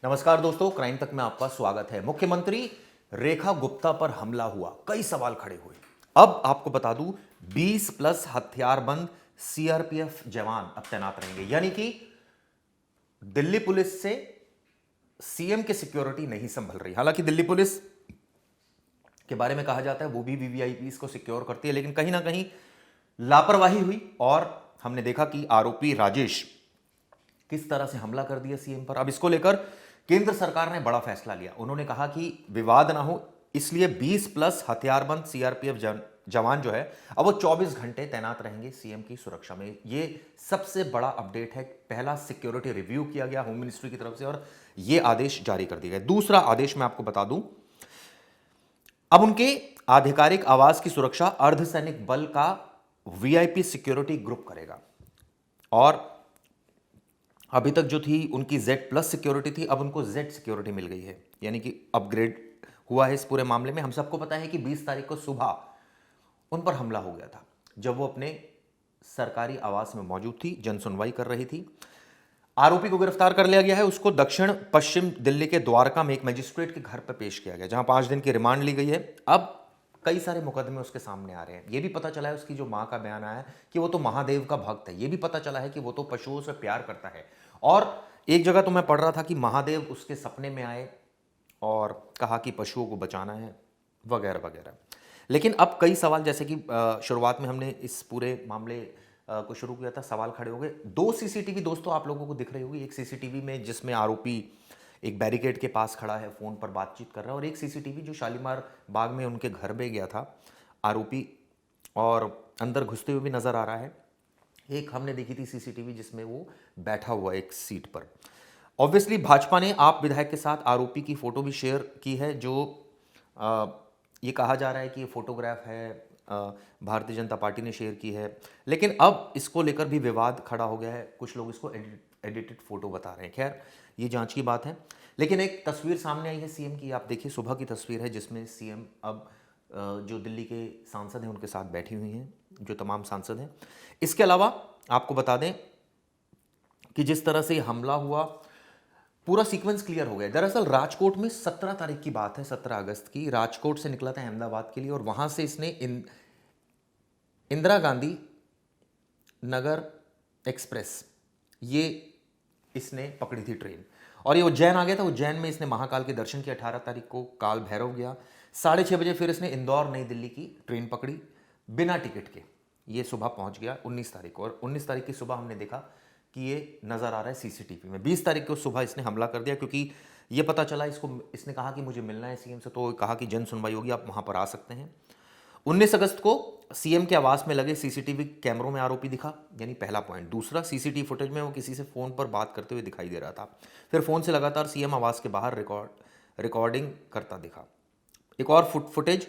नमस्कार दोस्तों, क्राइम तक में आपका स्वागत है। मुख्यमंत्री रेखा गुप्ता पर हमला हुआ, कई सवाल खड़े हुए। अब आपको बता दूं, 20 प्लस हथियारबंद सीआरपीएफ जवान अब तैनात रहेंगे, यानी कि दिल्ली पुलिस से सीएम की सिक्योरिटी नहीं संभल रही। हालांकि दिल्ली पुलिस के बारे में कहा जाता है वो भी वीवीआईपी को सिक्योर करती है, लेकिन कहीं ना कहीं लापरवाही हुई और हमने देखा कि आरोपी राजेश किस तरह से हमला कर दिया सीएम पर। अब इसको लेकर केंद्र सरकार ने बड़ा फैसला लिया। उन्होंने कहा कि विवाद ना हो, इसलिए 20 प्लस हथियारबंद सीआरपीएफ जवान जो है अब वो 24 घंटे तैनात रहेंगे सीएम की सुरक्षा में। ये सबसे बड़ा अपडेट है। पहला सिक्योरिटी रिव्यू किया गया होम मिनिस्ट्री की तरफ से और ये आदेश जारी कर दिया गया। दूसरा आदेश मैं आपको बता दूं, अब उनके आधिकारिक आवास की सुरक्षा अर्धसैनिक बल का वीआईपी सिक्योरिटी ग्रुप करेगा। और अभी तक जो थी उनकी जेड प्लस सिक्योरिटी थी, अब उनको जेड सिक्योरिटी मिल गई है, यानी कि अपग्रेड हुआ है इस पूरे मामले में। हम सबको पता है कि 20 तारीख को सुबह उन पर हमला हो गया था, जब वो अपने सरकारी आवास में मौजूद थी, जन सुनवाई कर रही थी। आरोपी को गिरफ्तार कर लिया गया है। उसको दक्षिण पश्चिम दिल्ली के द्वारका में एक मजिस्ट्रेट के घर पर पेश किया गया, जहां 5 दिन की रिमांड ली गई है। अब कई सारे मुकदमे उसके सामने आ रहे हैं। यह भी पता चला है, उसकी जो मां का बयान आया है कि वो तो महादेव का भक्त है। यह भी पता चला है कि वो तो पशुओं से प्यार करता है। और एक जगह तो मैं पढ़ रहा था कि महादेव उसके सपने में आए और कहा कि पशुओं को बचाना है, वगैरह वगैरह। लेकिन अब कई सवाल, जैसे कि शुरुआत में हमने इस पूरे मामले को शुरू किया था, सवाल खड़े हो गए। 2 सीसीटीवी दोस्तों आप लोगों को दिख रही होगी। एक सीसीटीवी में जिसमें आरोपी एक बैरिकेड के पास खड़ा है, फोन पर बातचीत कर रहा है, और एक सीसीटीवी जो शालीमार बाग में उनके घर पे गया था आरोपी और अंदर घुसते हुए भी नजर आ रहा है। एक हमने देखी थी सीसीटीवी जिसमें वो बैठा हुआ एक सीट पर। ऑब्वियसली भाजपा ने आप विधायक के साथ आरोपी की फोटो भी शेयर की है, जो ये कहा जा रहा है कि ये फोटोग्राफ है, भारतीय जनता पार्टी ने शेयर की है। लेकिन अब इसको लेकर भी विवाद खड़ा हो गया है। कुछ लोग इसको एडिटेड फोटो बता रहे हैं। खैर, ये जांच की बात है। लेकिन एक तस्वीर सामने आई है सीएम की, आप देखिए, सुबह की तस्वीर है, जिसमें सीएम अब जो दिल्ली के सांसद हैं उनके साथ बैठी हुई हैं, जो तमाम सांसद हैं। इसके अलावा आपको बता दें कि जिस तरह से हमला हुआ, पूरा सीक्वेंस क्लियर हो गया। दरअसल राजकोट में 17 तारीख की बात है, 17 अगस्त की, राजकोट से निकला था अहमदाबाद के लिए और वहां से इसने इंदिरा गांधी नगर एक्सप्रेस ये इसने पकड़ी थी ट्रेन, और ये उज्जैन आ गया था। उज्जैन में इसने महाकाल के दर्शन किए। 18 तारीख को काल भैरव गया। 6:30 बजे फिर इसने इंदौर नई दिल्ली की ट्रेन पकड़ी बिना टिकट के। ये सुबह पहुंच गया 19 तारीख को, और 19 तारीख की सुबह हमने देखा कि ये नजर आ रहा है सीसीटीवी में। 20 तारीख को सुबह इसने हमला कर दिया, क्योंकि ये पता चला इसने कहा कि मुझे मिलना है सीएम से, तो कहा कि जन सुनवाई होगी, आप वहां पर आ सकते हैं। 19 अगस्त को सीएम के आवास में लगे सीसीटीवी कैमरों में आरोपी दिखा, यानी पहला पॉइंट। दूसरा, सीसीटीवी फुटेज में वो किसी से फोन पर बात करते हुए दिखाई दे रहा था। फिर फोन से लगातार सीएम आवास के बाहर रिकॉर्डिंग करता दिखा। एक और फुटेज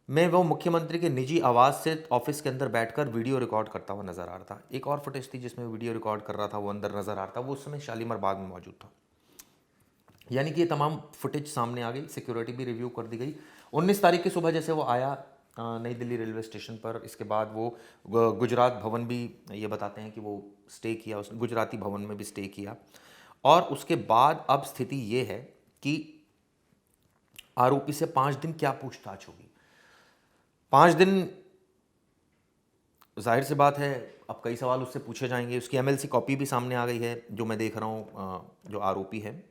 में वो मुख्यमंत्री के निजी आवास से ऑफिस के अंदर बैठकर वीडियो रिकॉर्ड करता हुआ नजर आ रहा था। एक और फुटेज थी जिसमें वीडियो रिकॉर्ड कर रहा था, वो अंदर नजर आ रहा था, वो उस समय शालीमार बाग में मौजूद था। यानी कि ये तमाम फुटेज सामने आ गई, सिक्योरिटी भी रिव्यू कर दी गई। 19 तारीख की सुबह जैसे वो आया नई दिल्ली रेलवे स्टेशन पर, इसके बाद वो गुजरात भवन भी, ये बताते हैं कि वो स्टे किया, उसने गुजराती भवन में भी स्टे किया। और उसके बाद अब स्थिति ये है कि आरोपी से 5 दिन क्या पूछताछ होगी। 5 दिन, जाहिर सी बात है, अब कई सवाल उससे पूछे जाएंगे। उसकी एमएलसी कॉपी भी सामने आ गई है, जो मैं देख रहा हूँ, जो आरोपी है।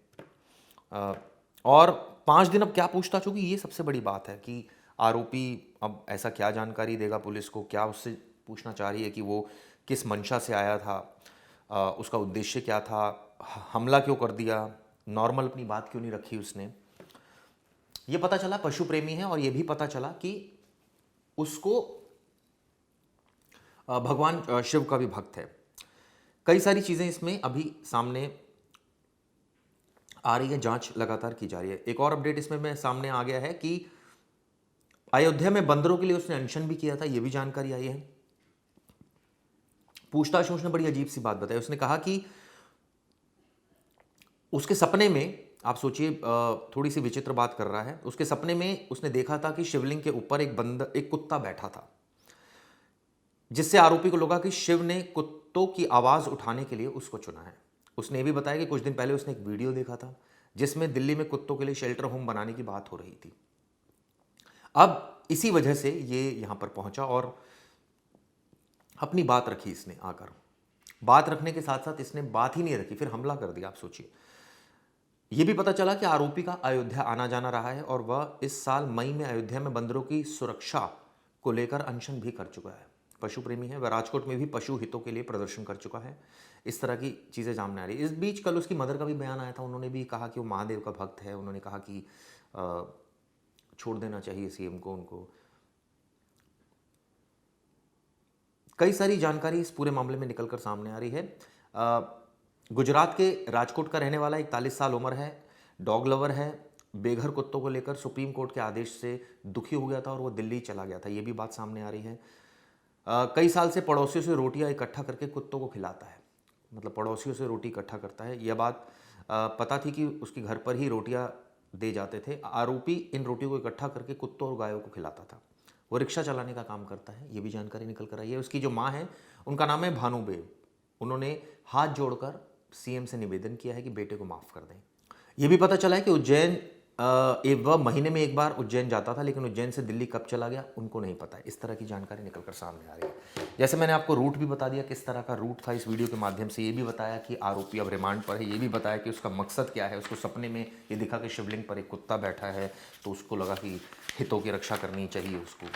और 5 दिन अब क्या पूछताछ होगी, ये सबसे बड़ी बात है कि आरोपी अब ऐसा क्या जानकारी देगा पुलिस को, क्या उससे पूछना चाह रही है कि वो किस मंशा से आया था, उसका उद्देश्य क्या था, हमला क्यों कर दिया, नॉर्मल अपनी बात क्यों नहीं रखी उसने। ये पता चला पशु प्रेमी है, और ये भी पता चला कि उसको भगवान शिव का भी भक्त है। कई सारी चीजें इसमें अभी सामने आ रही है, जांच लगातार की जा रही है। एक और अपडेट इसमें में सामने आ गया है कि अयोध्या में बंदरों के लिए उसने अनशन भी किया था, यह भी जानकारी आई है। पूछताछ में उसने बड़ी अजीब सी बात बताई। उसने कहा कि उसके सपने में, आप सोचिए, थोड़ी सी विचित्र बात कर रहा है, उसके सपने में उसने देखा था कि शिवलिंग के ऊपर एक कुत्ता बैठा था, जिससे आरोपी को लगा कि शिव ने कुत्तों की आवाज उठाने के लिए उसको चुना है। उसने ये भी बताया कि कुछ दिन पहले उसने एक वीडियो देखा था जिसमें दिल्ली में कुत्तों के लिए शेल्टर होम बनाने की बात हो रही थी। अब इसी वजह से ये यहां पर पहुंचा और अपनी बात रखी इसने आकर। बात रखने के साथ साथ इसने बात ही नहीं रखी, फिर हमला कर दिया। आप सोचिए, यह भी पता चला कि आरोपी का अयोध्या आना जाना रहा है और वह इस साल मई में अयोध्या में बंदरों की सुरक्षा को लेकर अनशन भी कर चुका है। पशु प्रेमी है वह, राजकोट में भी पशु हितों के लिए प्रदर्शन कर चुका है। इस तरह की चीज़ें सामने आ रही है। इस बीच कल उसकी मदर का भी बयान आया था, उन्होंने भी कहा कि वो महादेव का भक्त है। उन्होंने कहा कि छोड़ देना चाहिए सीएम को। उनको कई सारी जानकारी इस पूरे मामले में निकलकर सामने आ रही है। गुजरात के राजकोट का रहने वाला 41 साल उम्र है, डॉग लवर है, बेघर कुत्तों को लेकर सुप्रीम कोर्ट के आदेश से दुखी हो गया था और वो दिल्ली चला गया था। ये भी बात सामने आ रही है। कई साल से पड़ोसियों से रोटियां इकट्ठा करके कुत्तों को खिलाता है, मतलब पड़ोसियों से रोटी इकट्ठा करता है। यह बात पता थी कि उसके घर पर ही रोटियां दे जाते थे। आरोपी इन रोटियों को इकट्ठा करके कुत्तों और गायों को खिलाता था। वो रिक्शा चलाने का काम करता है, ये भी जानकारी निकल कर आई है। उसकी जो माँ है उनका नाम है भानुबेव। उन्होंने हाथ जोड़कर सीएम से निवेदन किया है कि बेटे को माफ़ कर दें। ये भी पता चला है कि उज्जैन वह महीने में एक बार उज्जैन जाता था, लेकिन उज्जैन से दिल्ली कब चला गया उनको नहीं पता है। इस तरह की जानकारी निकलकर सामने आ रही है। जैसे मैंने आपको रूट भी बता दिया, किस तरह का रूट था इस वीडियो के माध्यम से। ये भी बताया कि आरोपी अब रिमांड पर है। ये भी बताया कि उसका मकसद क्या है। उसको सपने में ये दिखा कि शिवलिंग पर एक कुत्ता बैठा है, तो उसको लगा कि हितों की रक्षा करनी चाहिए उसको।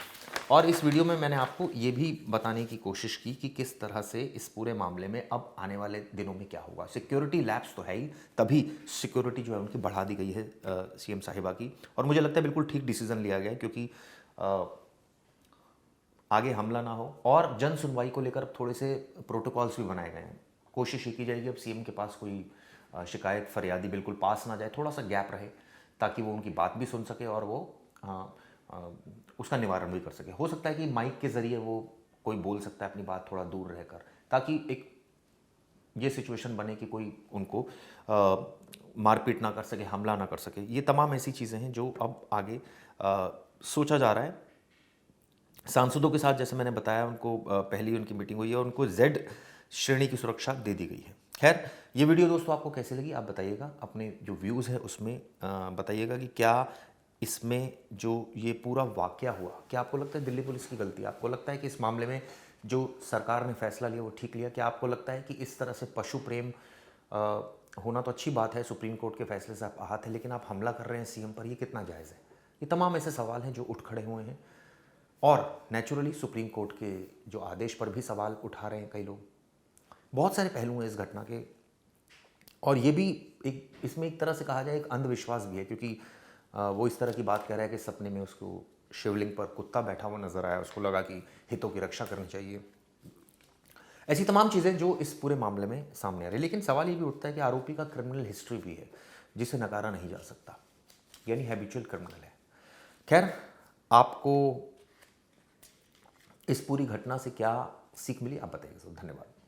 और इस वीडियो में मैंने आपको ये भी बताने की कोशिश की कि किस तरह से इस पूरे मामले में अब आने वाले दिनों में क्या होगा। सिक्योरिटी लैप्स तो है ही, तभी सिक्योरिटी जो है उनकी बढ़ा दी गई है सीएम साहिबा की। और मुझे लगता है बिल्कुल ठीक डिसीजन लिया गया है, क्योंकि आगे हमला ना हो। और जन सुनवाई को लेकर थोड़े से प्रोटोकॉल्स भी बनाए गए हैं। कोशिश ये की जाएगी अब सीएम के पास कोई शिकायत फरियादी बिल्कुल पास ना जाए, थोड़ा सा गैप रहे, ताकि वो उनकी बात भी सुन सके और वो उसका निवारण भी कर सके। हो सकता है कि माइक के ज़रिए वो कोई बोल सकता है अपनी बात थोड़ा दूर रहकर, ताकि एक ये सिचुएशन बने कि कोई उनको मारपीट ना कर सके, हमला ना कर सके। ये तमाम ऐसी चीज़ें हैं जो अब आगे सोचा जा रहा है। सांसदों के साथ जैसे मैंने बताया, उनको पहली उनकी मीटिंग हुई है और उनको जेड श्रेणी की सुरक्षा दे दी गई है। खैर, ये वीडियो दोस्तों आपको कैसी लगी आप बताइएगा। अपने जो व्यूज़ है उसमें बताइएगा कि क्या इसमें जो ये पूरा वाकया हुआ, क्या आपको लगता है दिल्ली पुलिस की गलती है? आपको लगता है कि इस मामले में जो सरकार ने फैसला लिया वो ठीक लिया? क्या आपको लगता है कि इस तरह से पशु प्रेम होना तो अच्छी बात है, सुप्रीम कोर्ट के फैसले से आप आहत है, लेकिन आप हमला कर रहे हैं सीएम पर, ये कितना जायज़ है? ये तमाम ऐसे सवाल हैं जो उठ खड़े हुए हैं। और नेचुरली सुप्रीम कोर्ट के जो आदेश पर भी सवाल उठा रहे हैं कई लोग। बहुत सारे पहलू हैं इस घटना के। और ये भी इसमें एक तरह से कहा जाए एक अंधविश्वास भी है, क्योंकि वो इस तरह की बात कह रहा है कि सपने में उसको शिवलिंग पर कुत्ता बैठा हुआ नजर आया, उसको लगा कि हितों की रक्षा करनी चाहिए। ऐसी तमाम चीज़ें जो इस पूरे मामले में सामने आ रही है। लेकिन सवाल ये भी उठता है कि आरोपी का क्रिमिनल हिस्ट्री भी है जिसे नकारा नहीं जा सकता, यानी हैबिचुअल क्रिमिनल है। खैर, आपको इस पूरी घटना से क्या सीख मिली आप बताइए। धन्यवाद।